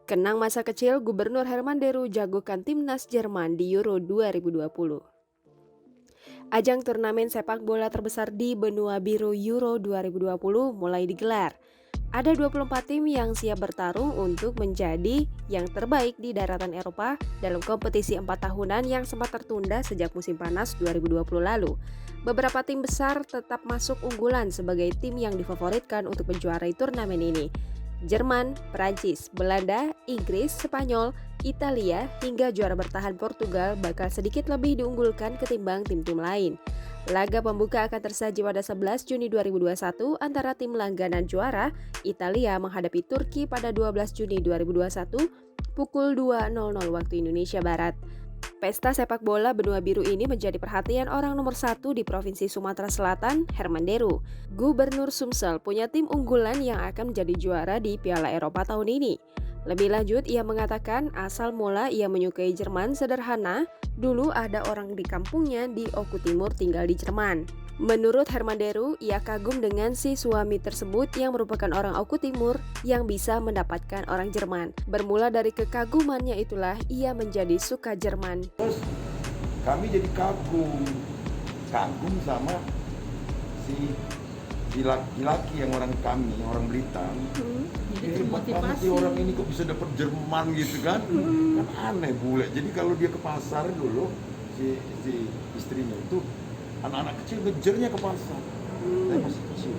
Kenang masa kecil Gubernur Herman Deru jagokan timnas Jerman di Euro 2020. Ajang turnamen sepak bola terbesar di benua biru Euro 2020 mulai digelar. Ada 24 tim yang siap bertarung untuk menjadi yang terbaik di daratan Eropa dalam kompetisi 4 tahunan yang sempat tertunda sejak musim panas 2020 lalu. Beberapa tim besar tetap masuk unggulan sebagai tim yang difavoritkan untuk menjuarai turnamen ini. Jerman, Prancis, Belanda, Inggris, Spanyol, Italia, hingga juara bertahan Portugal bakal sedikit lebih diunggulkan ketimbang tim-tim lain. Laga pembuka akan tersaji pada 11 Juni 2021 antara tim langganan juara Italia menghadapi Turki pada 12 Juni 2021 pukul 2.00 waktu Indonesia Barat. Pesta sepak bola benua biru ini menjadi perhatian orang nomor 1 di Provinsi Sumatera Selatan, Herman Deru. Gubernur Sumsel punya tim unggulan yang akan menjadi juara di Piala Eropa tahun ini. Lebih lanjut, ia mengatakan asal mula ia menyukai Jerman sederhana, dulu ada orang di kampungnya di Oku Timur tinggal di Jerman. Menurut Herman Deru, ia kagum dengan si suami tersebut yang merupakan orang Oku Timur yang bisa mendapatkan orang Jerman. Bermula dari kekagumannya itulah ia menjadi suka Jerman. Terus kami jadi kagum sama si laki-laki yang orang kami, orang Blitar. Jadi Hebat banget termotivasi. sih orang ini kok bisa dapat Jerman gitu kan? Kan aneh bule. Jadi kalau dia ke pasar dulu si istrinya itu anak-anak kecil ngejarnya ke pasar. Saya masih kecil,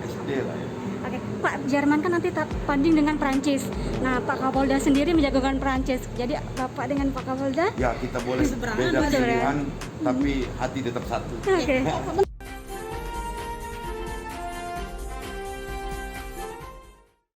SD lah ya. Oke, Pak, Jerman kan nanti tanding dengan Prancis. Nah, Pak Kapolda sendiri menjagokan Prancis. Jadi Bapak dengan Pak Kapolda? Ya kita boleh Seberangan, beda Pak. pilihan, tapi hati tetap satu. Oke.